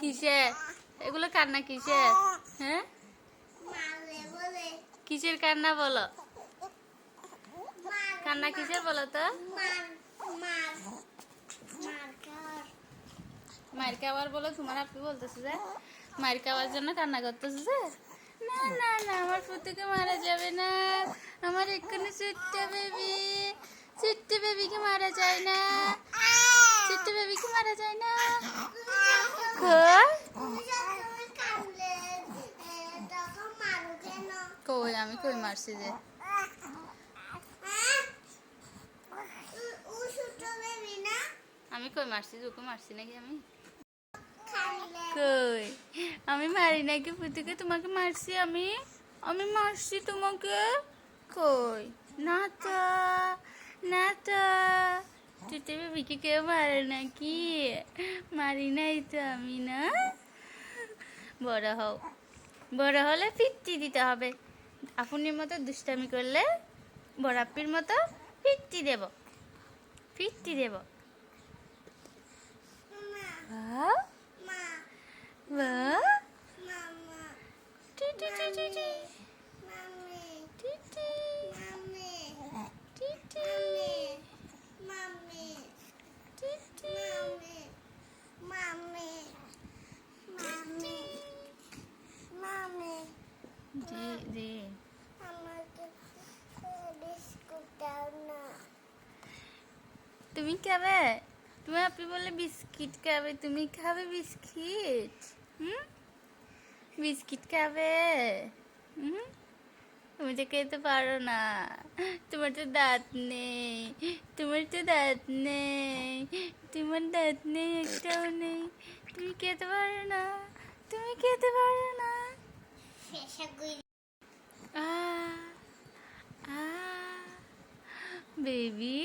কিসের এগুলো কান্না কিসের? হ্যাঁ, কিসের কান্না বলো? কান্না কিসের বলো তো? মার খাওয়ার বলো। তোমার আপনি বলতেছে যে মার খাওয়ার জন্য কান্না করতেছে যে না না না, আমার পুতুকে মারা যাবে না। আমার এক্ষুনি ছোট্ট বেবিকে মারা যায় না। ছোট্ট বেবিকে মারা যায় না। কই আমি কই মারছি যে? আমি কই মারছি? ওকে মারছি নাকি আমি? কই আমি মারি নাকি পুতুকে? তোমাকে মারছি আমি? আমি মারছি তোমাকে? কই না তো, না তো। ছোট বেবিকে কেউ মারে নাকি? মারি নাই তো আমি। না, বড় হও, বড় হলে ফিরতি দিতে হবে। আপনির মতো দুষ্টামি করলে বড় আপ্পির মতো ফিরতি দেব, ফিরতি দেব। তুমি খাবে? তুমি আপনি বললে বিস্কিট খাবে, তুমি খাবে বিস্কিট? বিস্কিট খাবে? তুমি তো খেতে পারো না, তোমার তো দাঁত নেই। তোমার তো দাঁত নেই, তোমার দাঁত নেই, একটাও নেই। তুমি খেতে পারো না, তুমি খেতে পারো না। বেবি